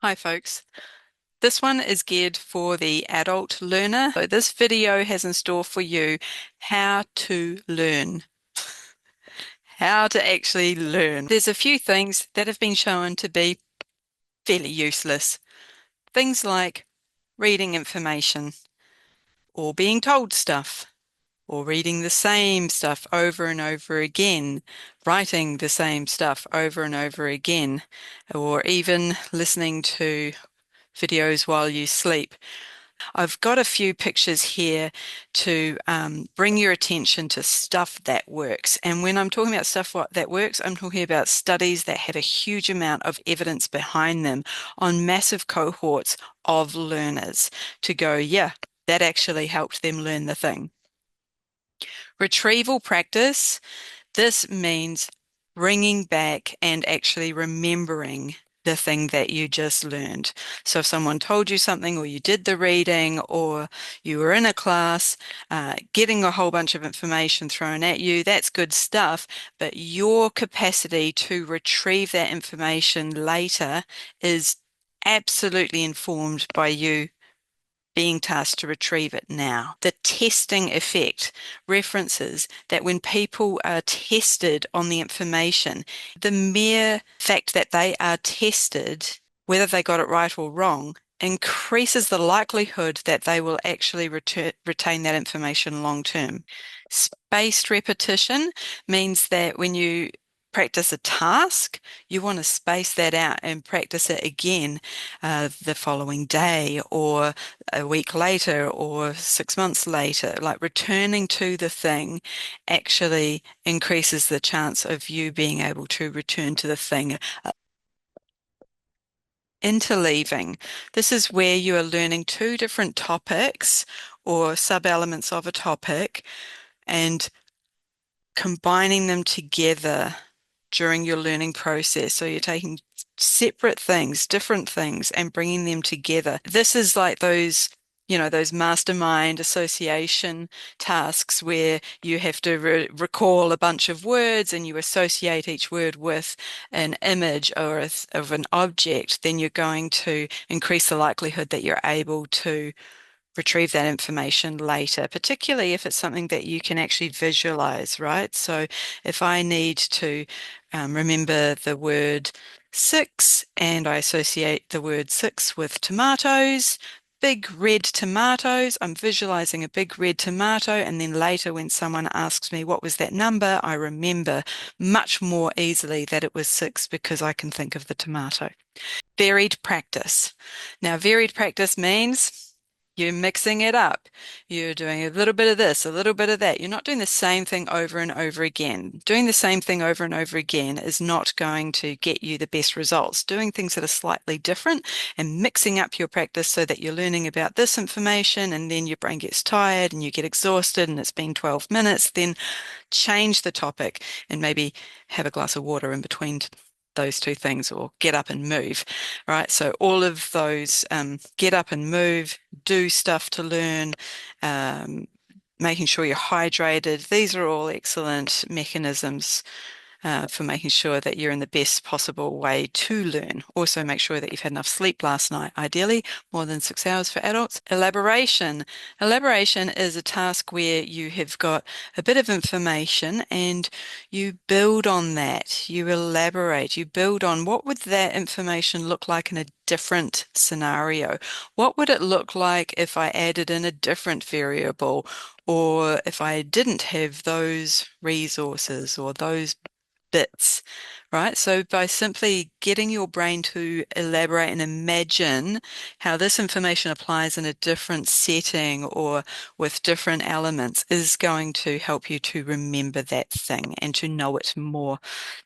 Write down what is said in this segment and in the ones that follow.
Hi folks. This one is geared for the adult learner. So this video has in store for you how to learn, how to actually learn. There's a few things that have been shown to be fairly useless. Things like reading information or being told stuff or reading the same stuff over and over again, writing the same stuff over and over again, or even listening to videos while you sleep. I've got a few pictures here to bring your attention to stuff that works. And when I'm talking about stuff that works, I'm talking about studies that had a huge amount of evidence behind them on massive cohorts of learners to go, yeah, that actually helped them learn the thing. Retrieval practice, this means bringing back and actually remembering the thing that you just learned. So if someone told you something, or you did the reading, or you were in a class, getting a whole bunch of information thrown at you, that's good stuff. But your capacity to retrieve that information later is absolutely informed by you being tasked to retrieve it now. The testing effect references that when people are tested on the information, the mere fact that they are tested, whether they got it right or wrong, increases the likelihood that they will actually retain that information long term. Spaced repetition means that when you practice a task, you want to space that out and practice it again the following day or a week later or 6 months later. Like returning to the thing actually increases the chance of you being able to return to the thing. Interleaving. This is where you are learning two different topics or sub-elements of a topic and combining them together during your learning process. So you're taking separate things, different things, and bringing them together. This is like those mastermind association tasks where you have to recall a bunch of words and you associate each word with an image or of an object. Then you're going to increase the likelihood that you're able to retrieve that information later, particularly if it's something that you can actually visualize, right? So if I need to remember the word six and I associate the word six with tomatoes, big red tomatoes, I'm visualizing a big red tomato, and then later when someone asks me what was that number, I remember much more easily that it was six because I can think of the tomato. Varied practice. Now, varied practice means you're mixing it up. You're doing a little bit of this, a little bit of that. You're not doing the same thing over and over again. Doing the same thing over and over again is not going to get you the best results. Doing things that are slightly different and mixing up your practice so that you're learning about this information and then your brain gets tired and you get exhausted and it's been 12 minutes, then change the topic and maybe have a glass of water in between those two things or get up and move, right? So all of those get up and move, do stuff to learn, making sure you're hydrated. These are all excellent mechanisms for making sure that you're in the best possible way to learn. Also, make sure that you've had enough sleep last night, ideally more than 6 hours for adults. Elaboration. Elaboration is a task where you have got a bit of information and you build on that. You elaborate. You build on what would that information look like in a different scenario? What would it look like if I added in a different variable? Or if I didn't have those resources or those bits, right? So by simply getting your brain to elaborate and imagine how this information applies in a different setting or with different elements is going to help you to remember that thing and to know it more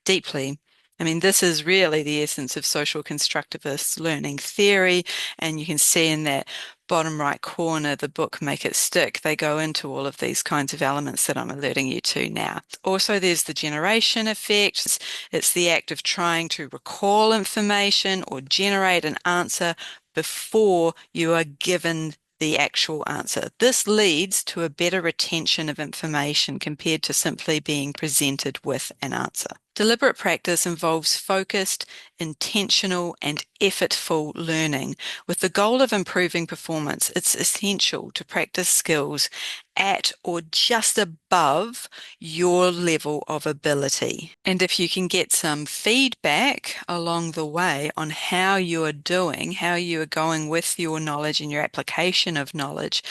deeply. I mean, this is really the essence of social constructivist learning theory, and you can see in that bottom right corner, the book Make It Stick, they go into all of these kinds of elements that I'm alerting you to now. Also, there's the generation effect. It's the act of trying to recall information or generate an answer before you are given the actual answer. This leads to a better retention of information compared to simply being presented with an answer. Deliberate practice involves focused, intentional, and effortful learning with the goal of improving performance. It's essential to practice skills at or just above your level of ability. And if you can get some feedback along the way on how you are doing, how you are going with your knowledge and your application of knowledge,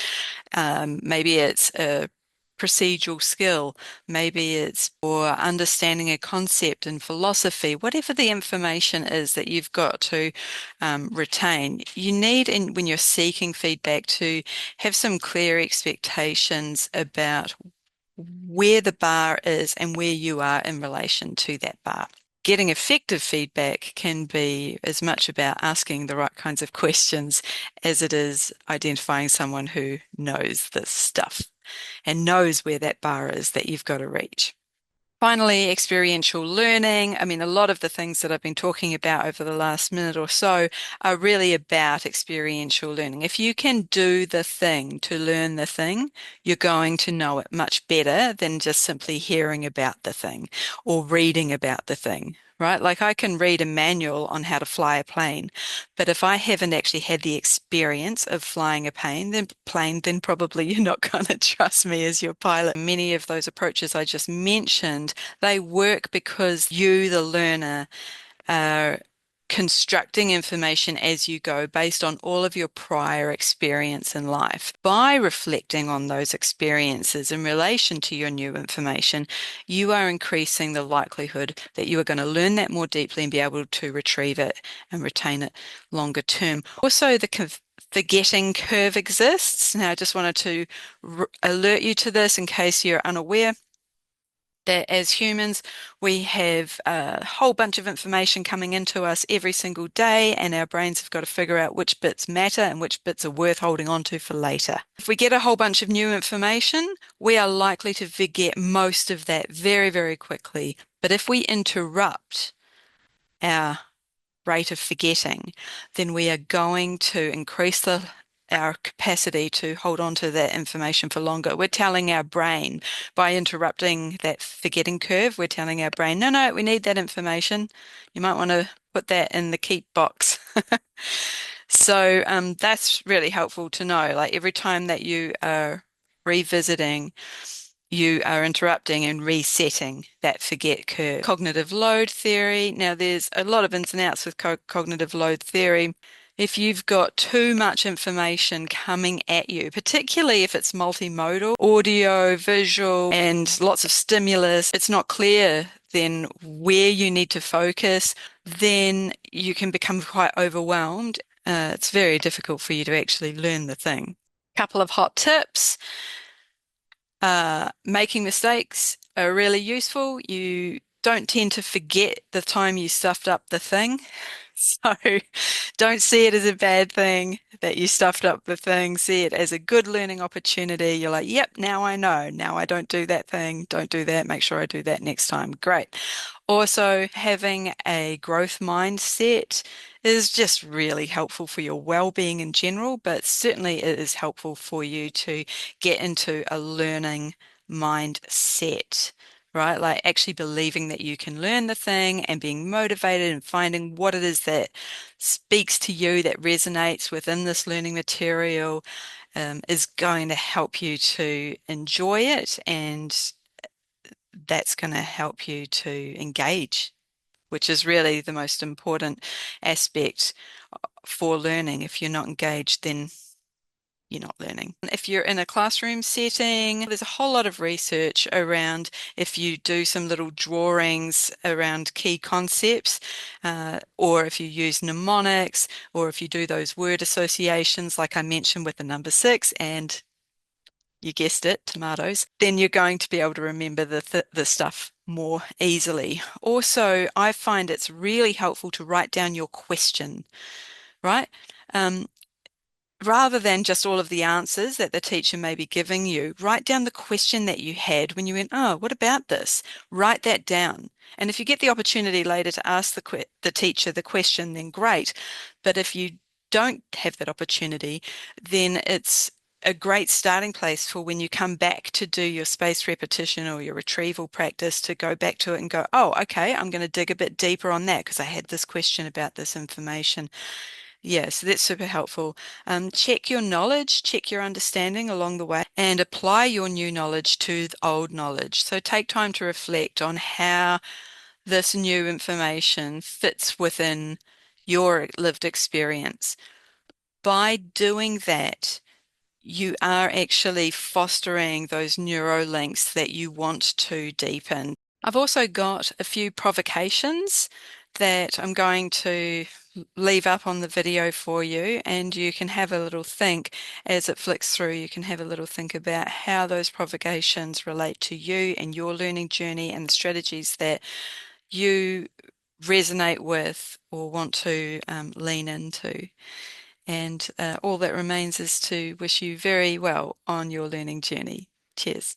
maybe it's a procedural skill, maybe it's for understanding a concept in philosophy, whatever the information is that you've got to retain. You need, when you're seeking feedback, to have some clear expectations about where the bar is and where you are in relation to that bar. Getting effective feedback can be as much about asking the right kinds of questions as it is identifying someone who knows this stuff and knows where that bar is that you've got to reach. Finally, experiential learning. I mean, a lot of the things that I've been talking about over the last minute or so are really about experiential learning. If you can do the thing to learn the thing, you're going to know it much better than just simply hearing about the thing or reading about the thing. Right? Like I can read a manual on how to fly a plane, but if I haven't actually had the experience of flying a plane, then probably you're not going to trust me as your pilot. Many of those approaches I just mentioned, they work because you, the learner, are constructing information as you go based on all of your prior experience in life. By reflecting on those experiences in relation to your new information, you are increasing the likelihood that you are going to learn that more deeply and be able to retrieve it and retain it longer term. Also, the forgetting curve exists. Now, I just wanted to alert you to this in case you're unaware that as humans, we have a whole bunch of information coming into us every single day, and our brains have got to figure out which bits matter and which bits are worth holding on to for later. If we get a whole bunch of new information, we are likely to forget most of that very, very quickly. But if we interrupt our rate of forgetting, then we are going to increase our capacity to hold on to that information for longer. We're telling our brain, by interrupting that forgetting curve, we're telling our brain, no, no, we need that information. You might want to put that in the keep box. So that's really helpful to know. Like every time that you are revisiting, you are interrupting and resetting that forget curve. Cognitive load theory. Now, there's a lot of ins and outs with cognitive load theory. If you've got too much information coming at you, particularly if it's multimodal, audio, visual, and lots of stimulus, it's not clear then where you need to focus, then you can become quite overwhelmed. It's very difficult for you to actually learn the thing. Couple of hot tips. Making mistakes are really useful. You don't tend to forget the time you stuffed up the thing. So don't see it as a bad thing that you stuffed up the thing. See it as a good learning opportunity. You're like, yep, now I know. Now I don't do that thing. Don't do that. Make sure I do that next time. Great. Also, having a growth mindset is just really helpful for your well-being in general, but certainly it is helpful for you to get into a learning mindset, right? Like actually believing that you can learn the thing and being motivated and finding what it is that speaks to you, that resonates within this learning material, is going to help you to enjoy it, and that's going to help you to engage, which is really the most important aspect for learning. If you're not engaged, then you're not learning. If you're in a classroom setting, there's a whole lot of research around if you do some little drawings around key concepts, or if you use mnemonics, or if you do those word associations like I mentioned with the number 6 and you guessed it, tomatoes, then you're going to be able to remember the stuff more easily. Also, I find it's really helpful to write down your question, right? Rather than just all of the answers that the teacher may be giving you, write down the question that you had when you went, oh, what about this? Write that down. And if you get the opportunity later to ask the teacher the question, then great. But if you don't have that opportunity, then it's a great starting place for when you come back to do your spaced repetition or your retrieval practice to go back to it and go, oh, okay, I'm going to dig a bit deeper on that because I had this question about this information. Yeah, so that's super helpful. Check your knowledge, check your understanding along the way, and apply your new knowledge to the old knowledge. So take time to reflect on how this new information fits within your lived experience. By doing that, you are actually fostering those neuro links that you want to deepen. I've also got a few provocations that I'm going to leave up on the video for you, and you can have a little think as it flicks through. You can have a little think about how those provocations relate to you and your learning journey and the strategies that you resonate with or want to lean into. And all that remains is to wish you very well on your learning journey. Cheers.